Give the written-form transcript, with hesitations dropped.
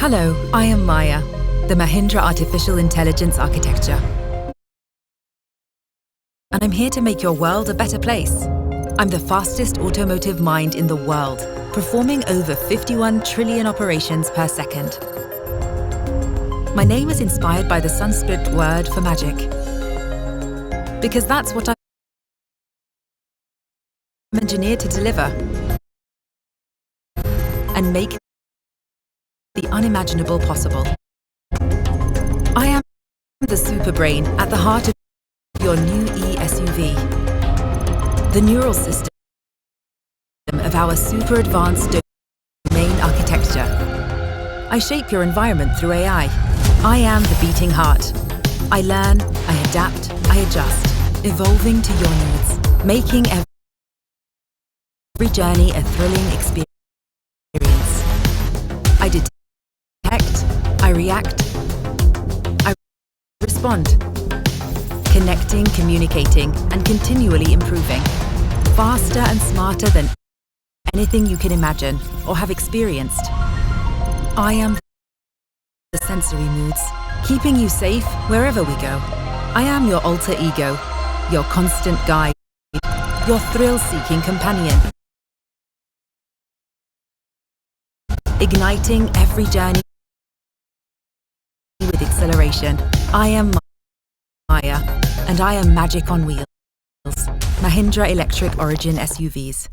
Hello, I am MAIA, the Mahindra Artificial Intelligence Architecture. And I'm here to make your world a better place. I'm the fastest automotive mind in the world, performing over 51 trillion operations per second. My name is inspired by the Sanskrit word for magic, because that's what I'm engineered to deliver and make the unimaginable possible. I am the super brain at the heart of your new e-SUV, the neural system of our super advanced domain architecture. I shape your environment through AI. I am the beating heart. I learn, I adapt, I adjust, evolving to your needs, making every journey a thrilling experience. I detect, I react, I respond, connecting, communicating, and continually improving, faster and smarter than anything you can imagine or have experienced. I am the sensory moods, keeping you safe wherever we go. I am your alter ego, your constant guide, your thrill-seeking companion, igniting every journey with acceleration. I am MAIA, and I am magic on wheels. Mahindra Electric Origin SUVs.